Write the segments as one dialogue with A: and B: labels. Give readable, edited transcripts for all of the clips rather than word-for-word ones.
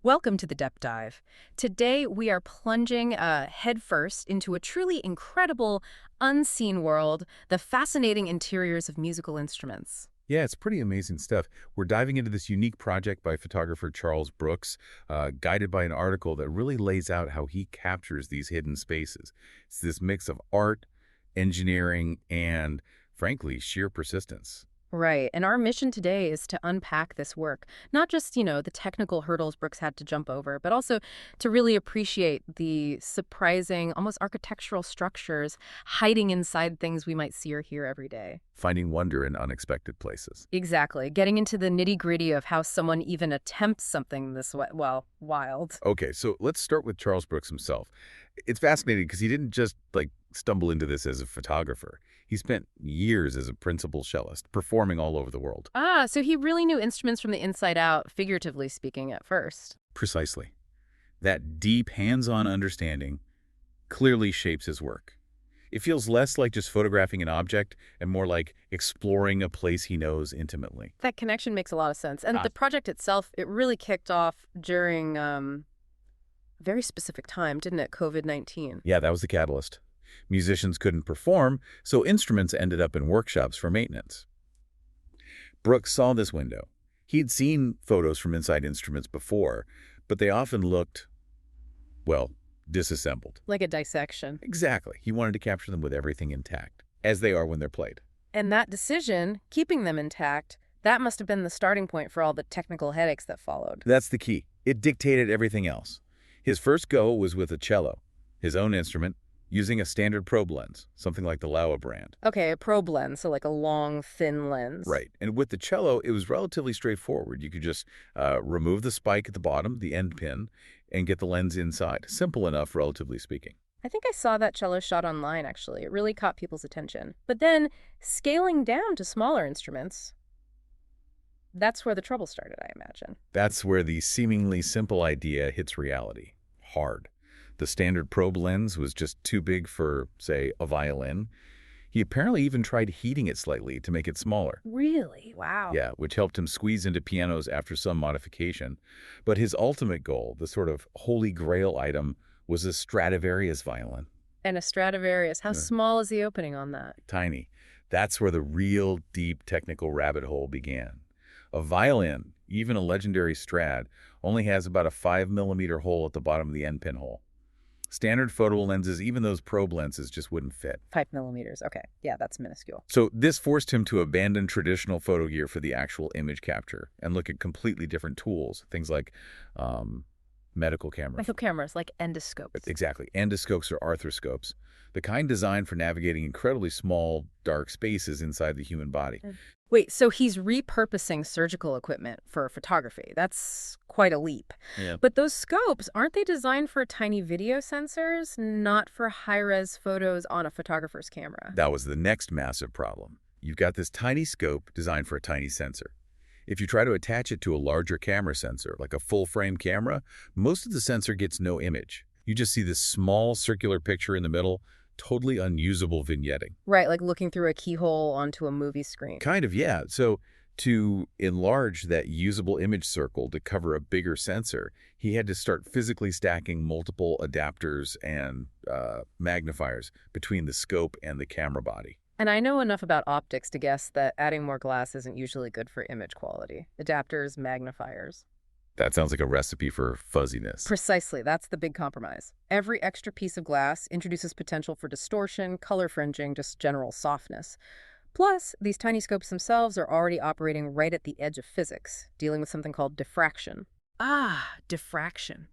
A: Welcome to the Dep Dive. Today we are plunging headfirst into a truly incredible, unseen world, the fascinating interiors of musical instruments.
B: Yeah, it's pretty amazing stuff. We're diving into this unique project by photographer Charles Brooks, guided by an article that really lays out how he captures these hidden spaces. It's this mix of art, engineering, and, frankly, sheer persistence.
A: Right, and our mission today is to unpack this work. Not just, the technical hurdles Brooks had to jump over, but also to really appreciate the surprising, almost architectural structures hiding inside things we might see or hear every day.
B: Finding wonder in unexpected places.
A: Exactly. Getting into the nitty-gritty of how someone even attempts something this way, well, wild.
B: Okay, so let's start with Charles Brooks himself. It's fascinating because he didn't just, stumble into this as a photographer. He spent years as a principal cellist, performing all over the world.
A: Ah, so he really knew instruments from the inside out, figuratively speaking, at first.
B: Precisely. That deep, hands-on understanding clearly shapes his work. It feels less like just photographing an object and more like exploring a place he knows intimately.
A: That connection makes a lot of sense. And
B: Ah,
A: the project itself, it really kicked off during very specific time, didn't it? COVID-19.
B: yeah, that was the catalyst. Musicians couldn't perform, so instruments ended up in workshops for maintenance. Brooks saw this window. He'd seen photos from inside instruments before, but they often looked, well, disassembled.
A: Like a dissection.
B: Exactly. He wanted to capture them with everything intact, as they are when they're played.
A: And that decision, keeping them intact, that must have been the starting point for all the technical headaches that followed.
B: That's the key. It dictated everything else. His first go was with a cello, his own instrument, using a standard probe lens, something like the Laowa brand.
A: Okay, a probe lens, so like a long, thin lens.
B: Right. And with the cello, it was relatively straightforward. You could just remove the spike at the bottom, the end pin, and get the lens inside. Simple enough, relatively speaking.
A: I think I saw that cello shot online, actually. It really caught people's attention. But then, scaling down to smaller instruments, that's where the trouble started, I imagine.
B: That's where the seemingly simple idea hits reality. Hard. The standard probe lens was just too big for, say, a violin. He apparently even tried heating it slightly to make it smaller.
A: Really? Wow.
B: Yeah, which helped him squeeze into pianos after some modification. But his ultimate goal, the sort of holy grail item, was a Stradivarius violin.
A: And a Stradivarius, how
B: Yeah.
A: small is the opening on that?
B: Tiny. That's where the real deep technical rabbit hole began. A violin, even a legendary Strad, only has about a 5 millimeter hole at the bottom of the end pinhole. Standard photo lenses, even those probe lenses, just wouldn't fit.
A: 5 millimeters. Okay. Yeah, that's minuscule.
B: So this forced him to abandon traditional photo gear for the actual image capture and look at completely different tools, things like medical cameras.
A: Micro cameras, like endoscopes.
B: Exactly. Endoscopes or arthroscopes, the kind designed for navigating incredibly small, dark spaces inside the human body.
A: Wait, so he's repurposing surgical equipment for photography. That's quite a leap.
B: Yeah.
A: But those scopes, aren't they designed for tiny video sensors, not for high-res photos on a photographer's camera?
B: That was the next massive problem. You've got this tiny scope designed for a tiny sensor. If you try to attach it to a larger camera sensor, like a full-frame camera, most of the sensor gets no image. You just see this small circular picture in the middle, totally unusable vignetting.
A: Right, like looking through a keyhole onto a movie screen.
B: Kind of, yeah. So to enlarge that usable image circle to cover a bigger sensor, he had to start physically stacking multiple adapters and magnifiers between the scope and the camera body.
A: And I know enough about optics to guess that adding more glass isn't usually good for image quality. Adapters, magnifiers.
B: That sounds like a recipe for fuzziness.
A: Precisely, that's the big compromise. Every extra piece of glass introduces potential for distortion, color fringing, just general softness. Plus, these tiny scopes themselves are already operating right at the edge of physics, dealing with something called diffraction. Ah, diffraction.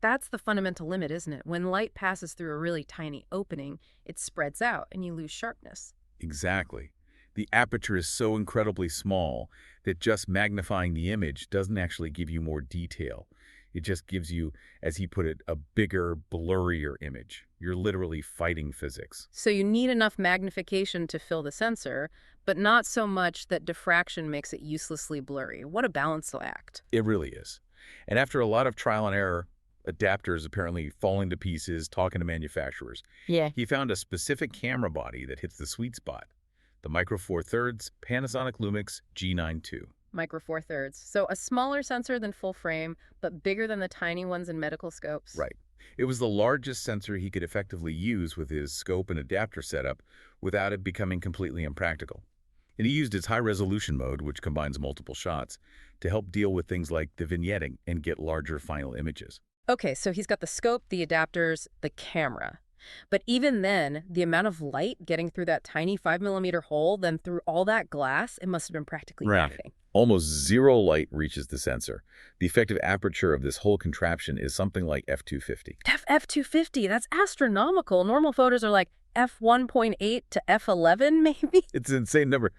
A: That's the fundamental limit, isn't it? When light passes through a really tiny opening, it spreads out and you lose sharpness.
B: Exactly. The aperture is so incredibly small that just magnifying the image doesn't actually give you more detail. It just gives you, as he put it, a bigger, blurrier image. You're literally fighting physics.
A: So you need enough magnification to fill the sensor, but not so much that diffraction makes it uselessly blurry. What a balanced act.
B: It really is. And after a lot of trial and error, adapters apparently falling to pieces, talking to manufacturers,
A: Yeah.
B: he found a specific camera body that hits the sweet spot. The Micro Four Thirds Panasonic Lumix G9 II.
A: Micro Four Thirds. So a smaller sensor than full frame, but bigger than the tiny ones in medical scopes.
B: Right. It was the largest sensor he could effectively use with his scope and adapter setup without it becoming completely impractical. And he used its high-resolution mode, which combines multiple shots, to help deal with things like the vignetting and get larger final images.
A: Okay, so he's got the scope, the adapters, the camera. But even then, the amount of light getting through that tiny 5 millimeter hole, then through all that glass, it must have been practically
B: Right.
A: nothing.
B: Almost zero light reaches the sensor. The effective aperture of this whole contraption is something like f250.
A: F250, that's astronomical. Normal photos are like f1.8 to f11, maybe?
B: It's an insane number.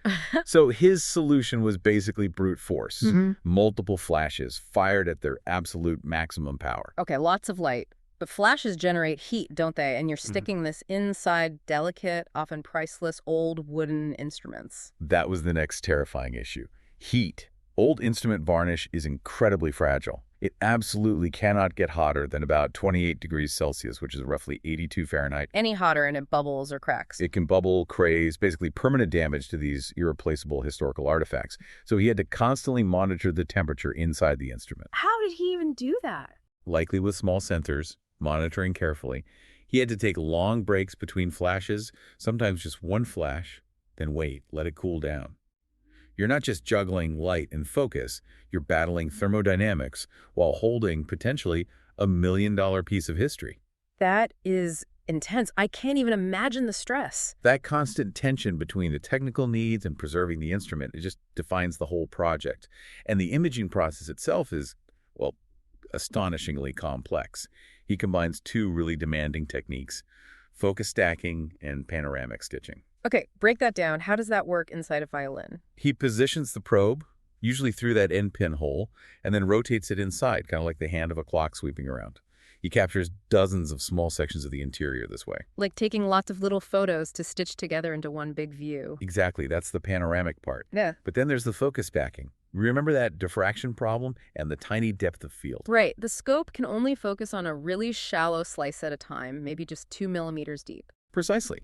B: So his solution was basically brute force. Multiple flashes fired at their absolute maximum power.
A: Okay, lots of light. But flashes generate heat, don't they? And you're sticking this inside delicate, often priceless, old wooden instruments.
B: That was the next terrifying issue. Heat. Old instrument varnish is incredibly fragile. It absolutely cannot get hotter than about 28 degrees Celsius, which is roughly 82 Fahrenheit.
A: Any hotter and it bubbles or cracks.
B: It can bubble, craze, basically permanent damage to these irreplaceable historical artifacts. So he had to constantly monitor the temperature inside the instrument.
A: How did he even do that?
B: Likely with small sensors, monitoring carefully. He had to take long breaks between flashes, sometimes just one flash, then wait, let it cool down. You're not just juggling light and focus, you're battling thermodynamics while holding, potentially, $1 million piece of history.
A: That is intense. I can't even imagine the stress.
B: That constant tension between the technical needs and preserving the instrument, it just defines the whole project. And the imaging process itself is, well, astonishingly complex. He combines two really demanding techniques, focus stacking and panoramic stitching.
A: Okay, break that down. How does that work inside a violin?
B: He positions the probe, usually through that end pinhole, and then rotates it inside, kind of like the hand of a clock sweeping around. He captures dozens of small sections of the interior this way.
A: Like taking lots of little photos to stitch together into one big view.
B: Exactly, that's the panoramic part.
A: Yeah.
B: But then there's the focus stacking. Remember that diffraction problem and the tiny depth of field?
A: Right. The scope can only focus on a really shallow slice at a time, maybe just 2 millimeters deep.
B: Precisely.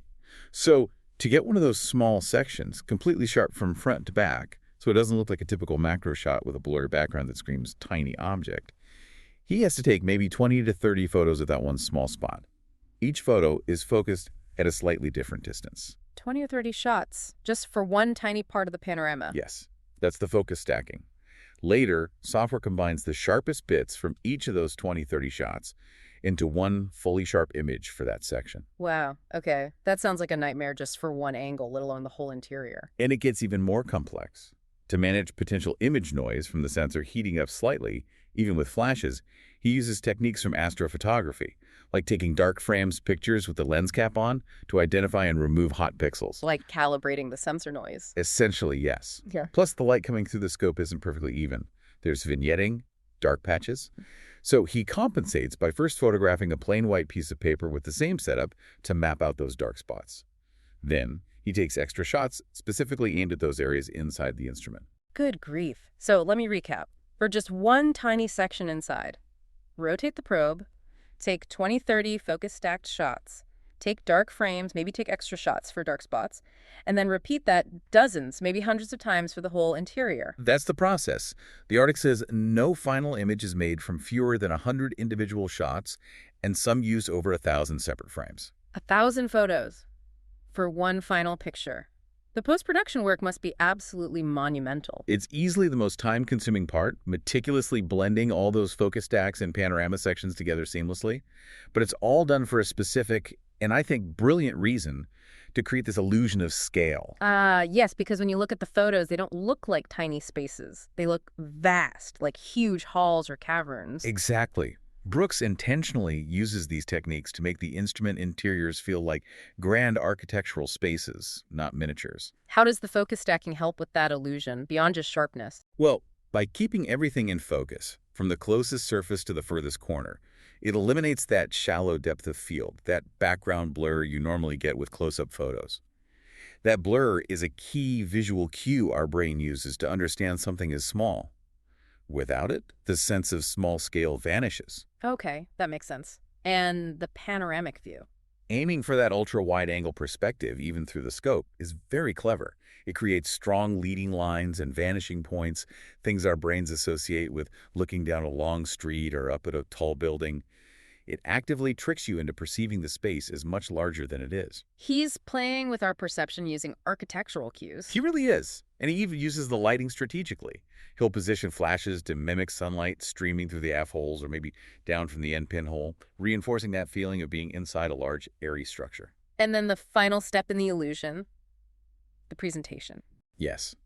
B: So to get one of those small sections completely sharp from front to back, so it doesn't look like a typical macro shot with a blurry background that screams tiny object, he has to take maybe 20 to 30 photos of that one small spot. Each photo is focused at a slightly different distance.
A: 20 or 30 shots, just for one tiny part of the panorama.
B: Yes, that's the focus stacking. Later, software combines the sharpest bits from each of those 20-30 shots into one fully sharp image for that section.
A: Wow, okay. That sounds like a nightmare just for one angle, let alone the whole interior.
B: And it gets even more complex. To manage potential image noise from the sensor heating up slightly, even with flashes, he uses techniques from astrophotography, like taking dark frames pictures with the lens cap on to identify and remove hot pixels.
A: Like calibrating the sensor noise.
B: Essentially, yes.
A: Yeah.
B: Plus, the light coming through the scope isn't perfectly even. There's vignetting, dark patches. So he compensates by first photographing a plain white piece of paper with the same setup to map out those dark spots. Then, he takes extra shots specifically aimed at those areas inside the instrument.
A: Good grief. So let me recap. For just one tiny section inside, rotate the probe, take 20-30 focus stacked shots, take dark frames, maybe take extra shots for dark spots, and then repeat that dozens, maybe hundreds of times for the whole interior.
B: That's the process. The article says no final image is made from fewer than 100 individual shots, and some use over 1,000 separate frames.
A: 1,000 photos for one final picture. The post-production work must be absolutely monumental.
B: It's easily the most time-consuming part, meticulously blending all those focus stacks and panorama sections together seamlessly. But it's all done for a specific, and I think brilliant reason, to create this illusion of scale.
A: Yes, because when you look at the photos, they don't look like tiny spaces. They look vast, like huge halls or caverns.
B: Exactly. Brooks intentionally uses these techniques to make the instrument interiors feel like grand architectural spaces, not miniatures.
A: How does the focus stacking help with that illusion, beyond just sharpness?
B: Well, by keeping everything in focus, from the closest surface to the furthest corner, it eliminates that shallow depth of field, that background blur you normally get with close-up photos. That blur is a key visual cue our brain uses to understand something is small. Without it, the sense of small scale vanishes.
A: Okay, that makes sense. And the panoramic view.
B: Aiming for that ultra-wide-angle perspective, even through the scope, is very clever. It creates strong leading lines and vanishing points, things our brains associate with looking down a long street or up at a tall building. It actively tricks you into perceiving the space as much larger than it is.
A: He's playing with our perception using architectural
B: He
A: cues.
B: really is, and he even uses the lighting strategically. He'll position flashes to mimic sunlight streaming through the F-holes or maybe down from the end pinhole, reinforcing that feeling of being inside a large, airy structure.
A: And then the final step in the illusion, the presentation.
B: Yes.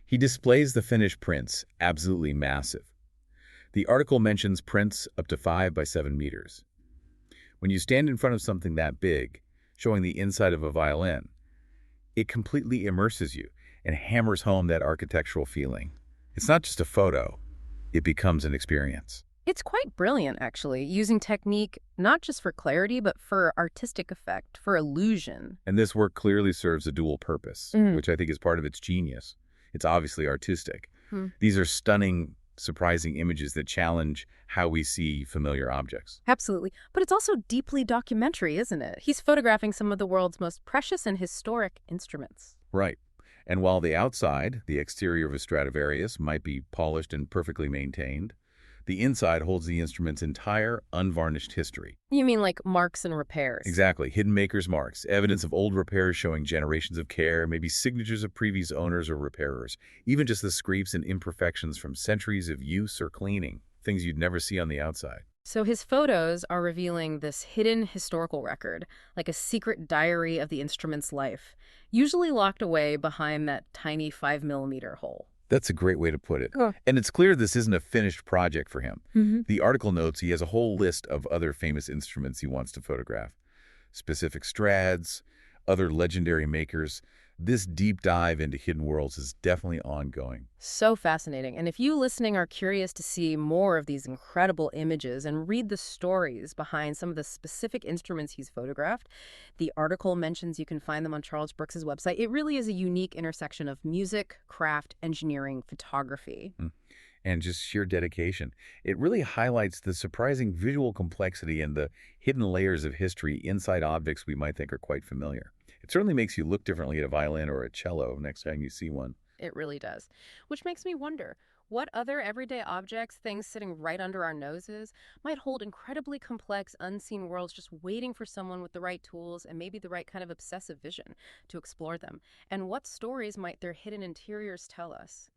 B: He displays the finished prints, absolutely massive. The article mentions prints up to 5 by 7 meters. When you stand in front of something that big, showing the inside of a violin, it completely immerses you and hammers home that architectural feeling. It's not just a photo, it becomes an experience.
A: It's quite brilliant, actually, using technique not just for clarity, but for artistic effect, for illusion.
B: And this work clearly serves a dual purpose,
A: Mm.
B: which I think is part of its genius. It's obviously artistic.
A: Hmm.
B: These are stunning, surprising images that challenge how we see familiar objects.
A: Absolutely. But it's also deeply documentary, isn't it? He's photographing some of the world's most precious and historic instruments.
B: Right. And while the outside, the exterior of a Stradivarius, might be polished and perfectly maintained, the inside holds the instrument's entire unvarnished history.
A: You mean like marks and repairs?
B: Exactly. Hidden maker's marks, evidence of old repairs showing generations of care, maybe signatures of previous owners or repairers, even just the scrapes and imperfections from centuries of use or cleaning, things you'd never see on the outside.
A: So his photos are revealing this hidden historical record, like a secret diary of the instrument's life, usually locked away behind that tiny 5 millimeter hole.
B: That's a great way to put it.
A: Huh.
B: And it's clear this isn't a finished project for him.
A: Mm-hmm.
B: The article notes he has a whole list of other famous instruments he wants to photograph. Specific Strads, other legendary makers. This deep dive into hidden worlds is definitely ongoing.
A: So fascinating. And if you listening are curious to see more of these incredible images and read the stories behind some of the specific instruments he's photographed, the article mentions you can find them on Charles Brooks's website. It really is a unique intersection of music, craft, engineering, photography.
B: And just sheer dedication. It really highlights the surprising visual complexity and the hidden layers of history inside objects we might think are quite familiar. It certainly makes you look differently at a violin or a cello next time you see one.
A: It really does. Which makes me wonder, what other everyday objects, things sitting right under our noses, might hold incredibly complex, unseen worlds just waiting for someone with the right tools and maybe the right kind of obsessive vision to explore them? And what stories might their hidden interiors tell us?